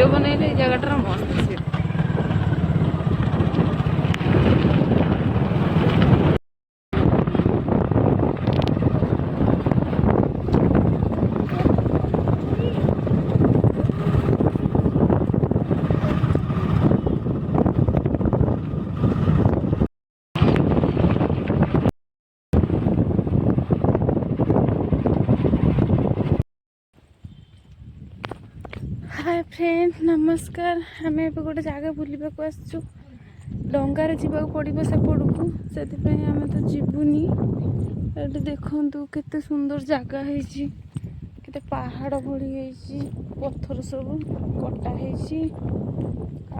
Video बनइले जगह मस्त से हाय फ्रेंड नमस्कार आम ए गोटे जगह बुलवा आसचु डंगार जावाक पड़ो सेपड़ को से आम तो जीवनी ये देखु केते सुंदर जगह है पहाड़ भरी पत्थर सब कटा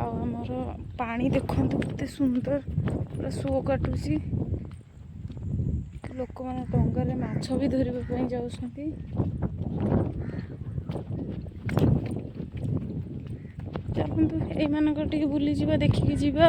आमर पानी देखु केते सुंदर पूरा शो काटुची लोक मैंने डंगार माछ भी धरने जाऊँगी चलतु ये बुली जा देखिकी जा।